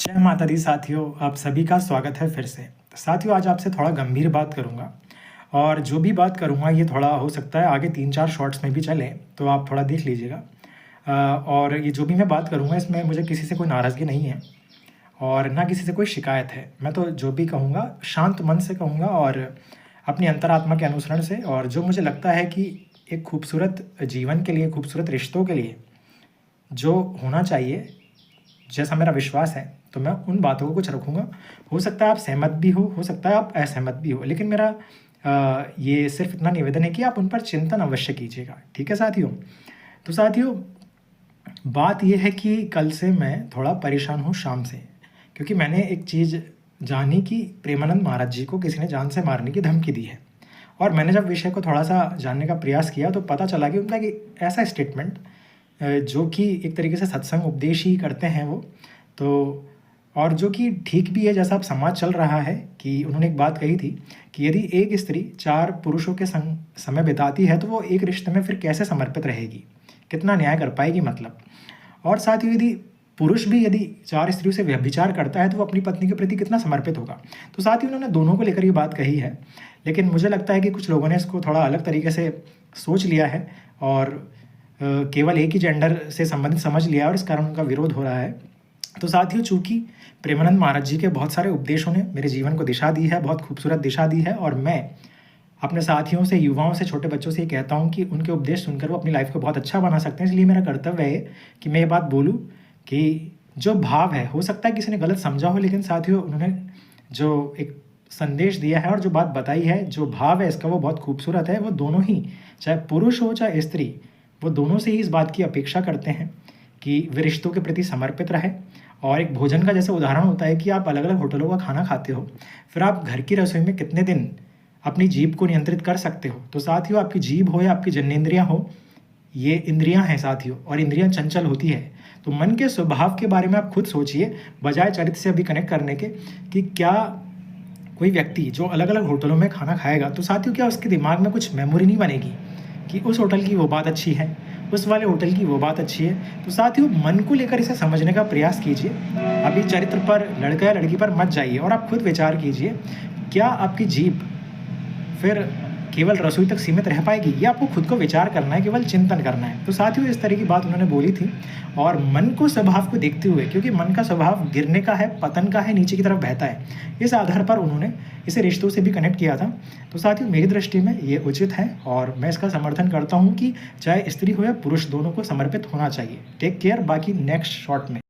जय माता दी साथियों, आप सभी का स्वागत है फिर से। साथियों, आज आपसे थोड़ा गंभीर बात करूँगा और जो भी बात करूँगा ये थोड़ा हो सकता है आगे 3-4 शॉर्ट्स में भी चले, तो आप थोड़ा देख लीजिएगा। और ये जो भी मैं बात करूँगा इसमें मुझे किसी से कोई नाराज़गी नहीं है और ना किसी से कोई शिकायत है। मैं तो जो भी कहूँगा शांत मन से कहूँगा और अपनी अंतरात्मा के अनुसरण से, और जो मुझे लगता है कि एक खूबसूरत जीवन के लिए, खूबसूरत रिश्तों के लिए जो होना चाहिए, जैसा मेरा विश्वास है, तो मैं उन बातों को कुछ रखूँगा। हो सकता है आप सहमत भी हो सकता है आप असहमत भी हो, लेकिन मेरा ये सिर्फ़ इतना निवेदन है कि आप उन पर चिंतन अवश्य कीजिएगा। ठीक है साथियों? तो साथियों, बात ये है कि कल से मैं थोड़ा परेशान हूँ शाम से, क्योंकि मैंने एक चीज़ जानी कि प्रेमानंद महाराज जी को किसी ने जान से मारने की धमकी दी है। और मैंने जब विषय को थोड़ा-सा जानने का प्रयास किया तो पता चला कि उनका एक ऐसा स्टेटमेंट जो कि एक तरीके से सत्संग उपदेश ही करते हैं वो, तो और जो कि ठीक भी है जैसा अब समाज चल रहा है, कि उन्होंने एक बात कही थी कि यदि एक स्त्री 4 पुरुषों के संग समय बिताती है तो वो एक रिश्ते में फिर कैसे समर्पित रहेगी, कितना न्याय कर पाएगी मतलब। और साथ ही यदि पुरुष भी यदि 4 स्त्रियों से व्यभिचार करता है तो वो अपनी पत्नी के प्रति कितना समर्पित होगा। तो साथ ही उन्होंने दोनों को लेकर ये बात कही है, लेकिन मुझे लगता है कि कुछ लोगों ने इसको थोड़ा अलग तरीके से सोच लिया है और केवल एक ही जेंडर से संबंधित समझ लिया और इस कारण उनका विरोध हो रहा है। तो साथियों, चूँकि प्रेमानंद महाराज जी के बहुत सारे उपदेशों ने मेरे जीवन को दिशा दी है, बहुत खूबसूरत दिशा दी है, और मैं अपने साथियों से, युवाओं से, छोटे बच्चों से ये कहता हूँ कि उनके उपदेश सुनकर वो अपनी लाइफ को बहुत अच्छा बना सकते हैं। इसलिए मेरा कर्तव्य है कि मैं ये बात बोलूँ कि जो भाव है, हो सकता है किसी ने गलत समझा हो, लेकिन साथियों उन्होंने जो एक संदेश दिया है और जो बात बताई है, जो भाव है इसका, वो बहुत खूबसूरत है। वो दोनों ही, चाहे पुरुष हो चाहे स्त्री, वो दोनों से ही इस बात की अपेक्षा करते हैं कि वे रिश्तों के प्रति समर्पित रहे। और एक भोजन का जैसे उदाहरण होता है कि आप अलग-अलग होटलों का खाना खाते हो, फिर आप घर की रसोई में कितने दिन अपनी जीभ को नियंत्रित कर सकते हो। तो साथियों, आपकी जीभ हो या आपकी जन्नेंद्रियाँ हो, ये इंद्रियाँ हैं साथियों, और इंद्रियाँ चंचल होती है। तो मन के स्वभाव के बारे में आप खुद सोचिए, बजाय चरित्र से अभी कनेक्ट करने के, कि क्या कोई व्यक्ति जो अलग-अलग होटलों में खाना खाएगा, तो साथियों क्या उसके दिमाग में कुछ मेमोरी नहीं बनेगी कि उस होटल की वो बात अच्छी है, उस वाले होटल की वो बात अच्छी है। तो साथियों, मन को लेकर इसे समझने का प्रयास कीजिए। अभी चरित्र पर, लड़का या लड़की पर मत जाइए और आप खुद विचार कीजिए, क्या आपकी जीभ फिर केवल रसोई तक सीमित रह पाएगी, या आपको खुद को विचार करना है, केवल चिंतन करना है। तो साथियों, इस तरह की बात उन्होंने बोली थी, और मन को, स्वभाव को देखते हुए, क्योंकि मन का स्वभाव गिरने का है, पतन का है, नीचे की तरफ बहता है, इस आधार पर उन्होंने इसे रिश्तों से भी कनेक्ट किया था। तो साथियों, मेरी दृष्टि में ये उचित है और मैं इसका समर्थन करता हूँ कि चाहे स्त्री हो या पुरुष, दोनों को समर्पित होना चाहिए। टेक केयर, बाकी नेक्स्ट शॉर्ट में।